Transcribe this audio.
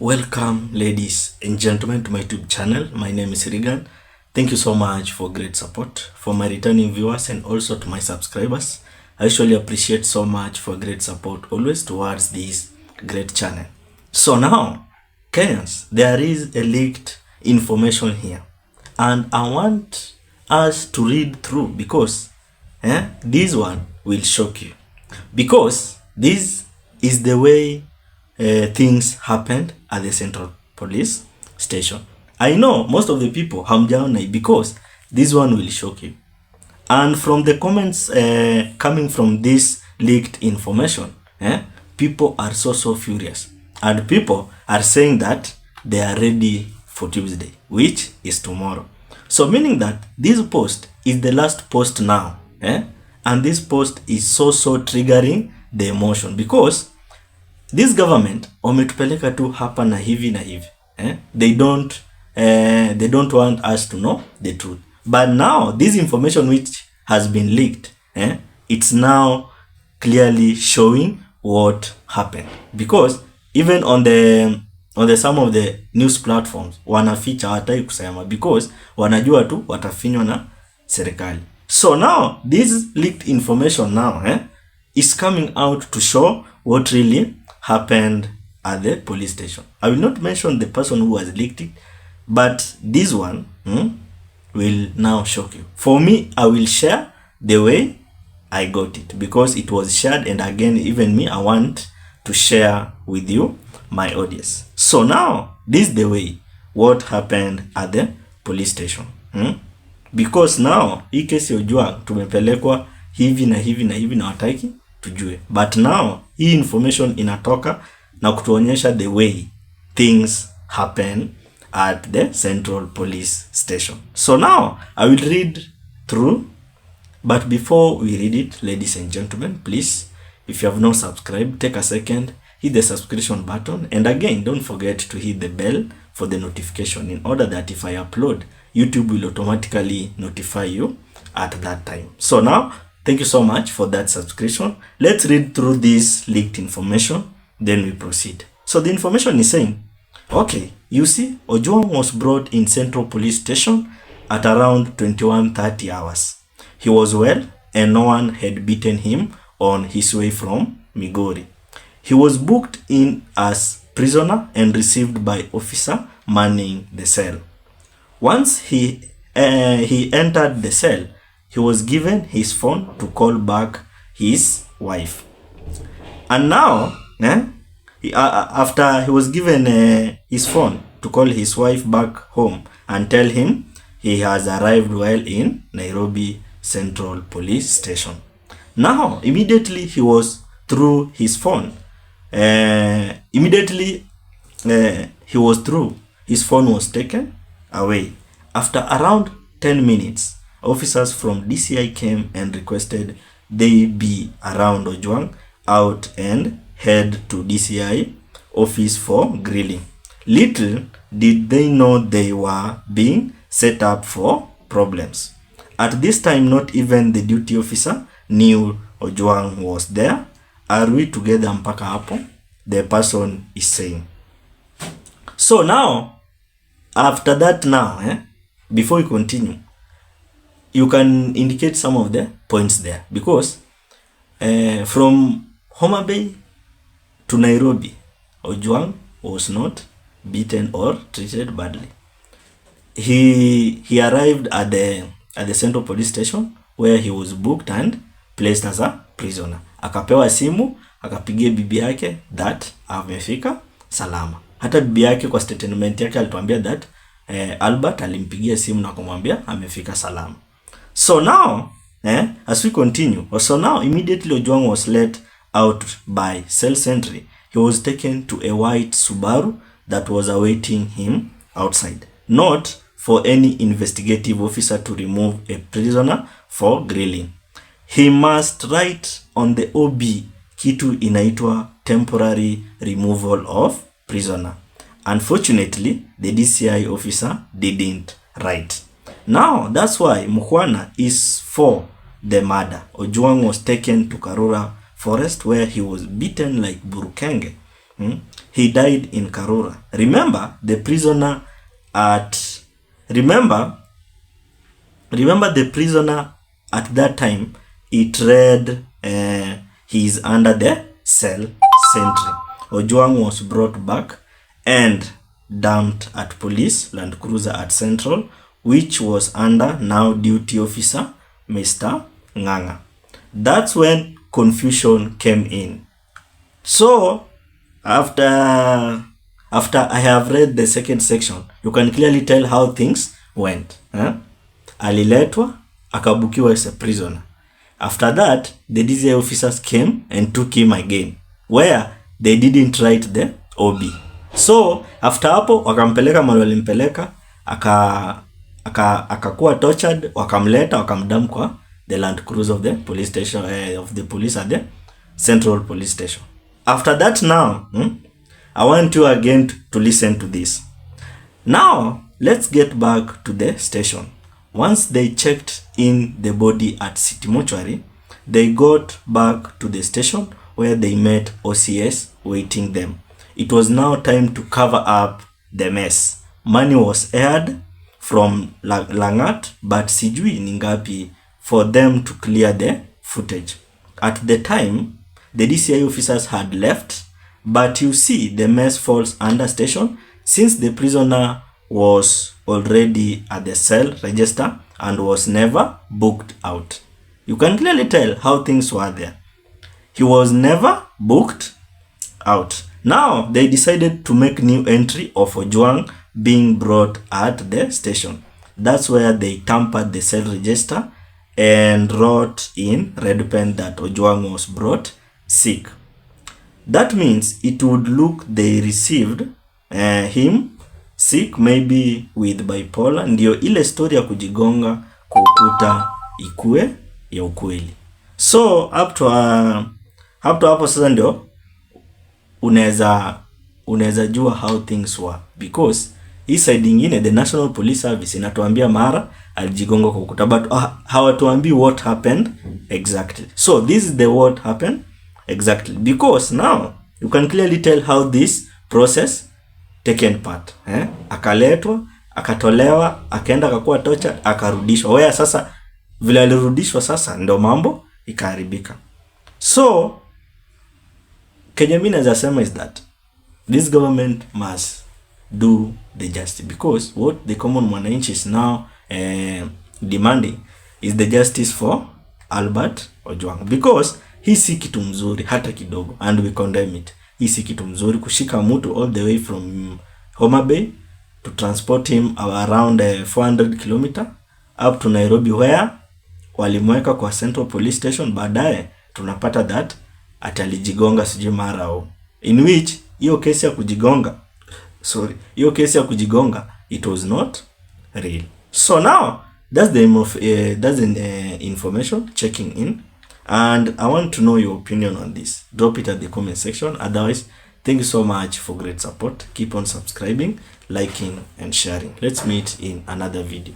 Welcome, ladies and gentlemen, to my YouTube channel. My name is Regan. Thank you so much for great support. For my returning viewers and also to my subscribers, I usually appreciate so much for great support always towards this great channel. So now, Kenyans, there is a leaked information here, and I want us to read through because this one will shock you, because this is the way things happened at the Central Police Station. I know most of the people hamjaona because this one will shock you. And from the comments coming from this leaked information, people are so furious. And people are saying that they are ready for Tuesday, which is tomorrow. So meaning that this post is the last post now. And this post is so triggering the emotion because this government wametupeleka tu hapa na hivi. They don't want us to know the truth. But now this information which has been leaked, it's now clearly showing what happened, because even on the some of the news platforms wanaficha, hawatai kusema because wanajua tu watafinywa na serikali. So now this leaked information now is coming out to show what really happened at the police station. I will not mention the person who has leaked it, but this one will now shock you. For me, I will share the way I got it because it was shared, and again, even me, I want to share with you my audience. So now, this is the way what happened at the police station. Because now, hii kesi ojua tumepelekwa hivi na wataki tujue. But now, hii information inatoka na kutuonyesha the way things happen at the Central Police Station. So now, I will read through. But before we read it, ladies and gentlemen, please, if you have not subscribed, take a second, hit the subscription button. And again, don't forget to hit the bell for the notification in order that if I upload, YouTube will automatically notify you at that time. So now, thank you so much for that subscription. Let's read through this leaked information, then we proceed. So the information is saying, okay, you see, Ojwang was brought in Central Police Station at around 21:30 hours. He was well and no one had beaten him on his way from Migori. He was booked in as prisoner and received by officer manning the cell. Once he entered the cell, he was given his phone to call back his wife. And now, after he was given his phone to call his wife back home and tell him he has arrived well in Nairobi Central Police Station. Now, immediately he was through his phone. His phone was taken away. After around 10 minutes, officers from DCI came and requested they be around Ojwang out and head to DCI office for grilling. Little did they know they were being set up for problems. At this time, not even the duty officer knew Ojwang was there. Are we together mpaka hapo? The person is saying. So now, after that now, before we continue, you can indicate some of the points there. Because from Homa Bay to Nairobi, Ojwang was not beaten or treated badly. He arrived at the Central Police Station where he was booked and placed as a prisoner. Akapewa simu, akapigia bibi yake that amefika salama. Hata bibi yake kwa statement yake alituambia that Albert alimpigia simu na kumwambia amefika salama. So now, as we continue, so now immediately Ojwang was let out by cell sentry. He was taken to a white Subaru that was awaiting him outside. Not for any investigative officer to remove a prisoner for grilling. He must write on the OB kitu inaitwa temporary removal of prisoner. Unfortunately, the DCI officer didn't write. Now, that's why Mukhwana is for the murder. Ojwang was taken to Karura Forest where he was beaten like Burukenge. he died in Karura. Remember the prisoner at that time, it read he is under the cell sentry. Ojwang was brought back and dumped at police Land Cruiser at Central, which was under now duty officer Mr. Nganga. That's when confusion came in. So after I have read the second section, you can clearly tell how things went. Aliletwa, akabukiwa as a prisoner. After that, the DCI officers came and took him again, where they didn't write the OB. So after hapo wakampeleka mahali walimpeleka, akakuwa tortured, wakamleta wakamdam kwa the Land Cruiser of the police station, of the police at the Central Police Station. After that now, I want you again to listen to this. Now, let's get back to the station. Once they checked in the body at City Mortuary, they got back to the station where they met OCS waiting them. It was now time to cover up the mess. Money was aired from Langat, but sijui ningapi for them to clear the footage. At the time, the DCI officers had left, but you see the mess falls under station since the prisoner was already at the cell register and was never booked out. You can clearly tell how things were there. He was never booked out. Now they decided to make new entry of Ojwang being brought at the station. That's where they tampered the cell register and wrote in red pen that Ojwang was brought sick. That means it would look they received him sick, maybe with bipolar. Ndio ile story ya kujigonga kukuta ikue ya ukweli. So up to hapo sasa ndio unaweza jua how things were, because hii side nyingine the National Police Service inatuambia mara alijigonga kwa ukuta, but hawatuambii what happened exactly. So this is the what happened exactly, because now you can clearly tell how this process taken part. Akaletwa, akatolewa, akaenda akakuwa tortured, akarudishwa. Waya sasa vile alirudishwa sasa ndio mambo ikaharibika. So Kenya mimi naweza sema is that this government must do the justice, because what the common mwananchi is now demanding is the justice for Abert Ojwang, because hii si kitu mzuri hata kidogo, and we condemn it. Hii si kitu mzuri kushika mtu all the way from Homa Bay to transport him around 400 km up to Nairobi, where walimweka kwa Central Police Station. Baadaye tunapata that atalijigonga sijui mara au, in which hiyo kesi ya kujigonga it was not real. So now that's the information checking in, and I want to know your opinion on this. Drop it at the comment section. Otherwise, thank you so much for great support. Keep on subscribing, liking and sharing. Let's meet in another video.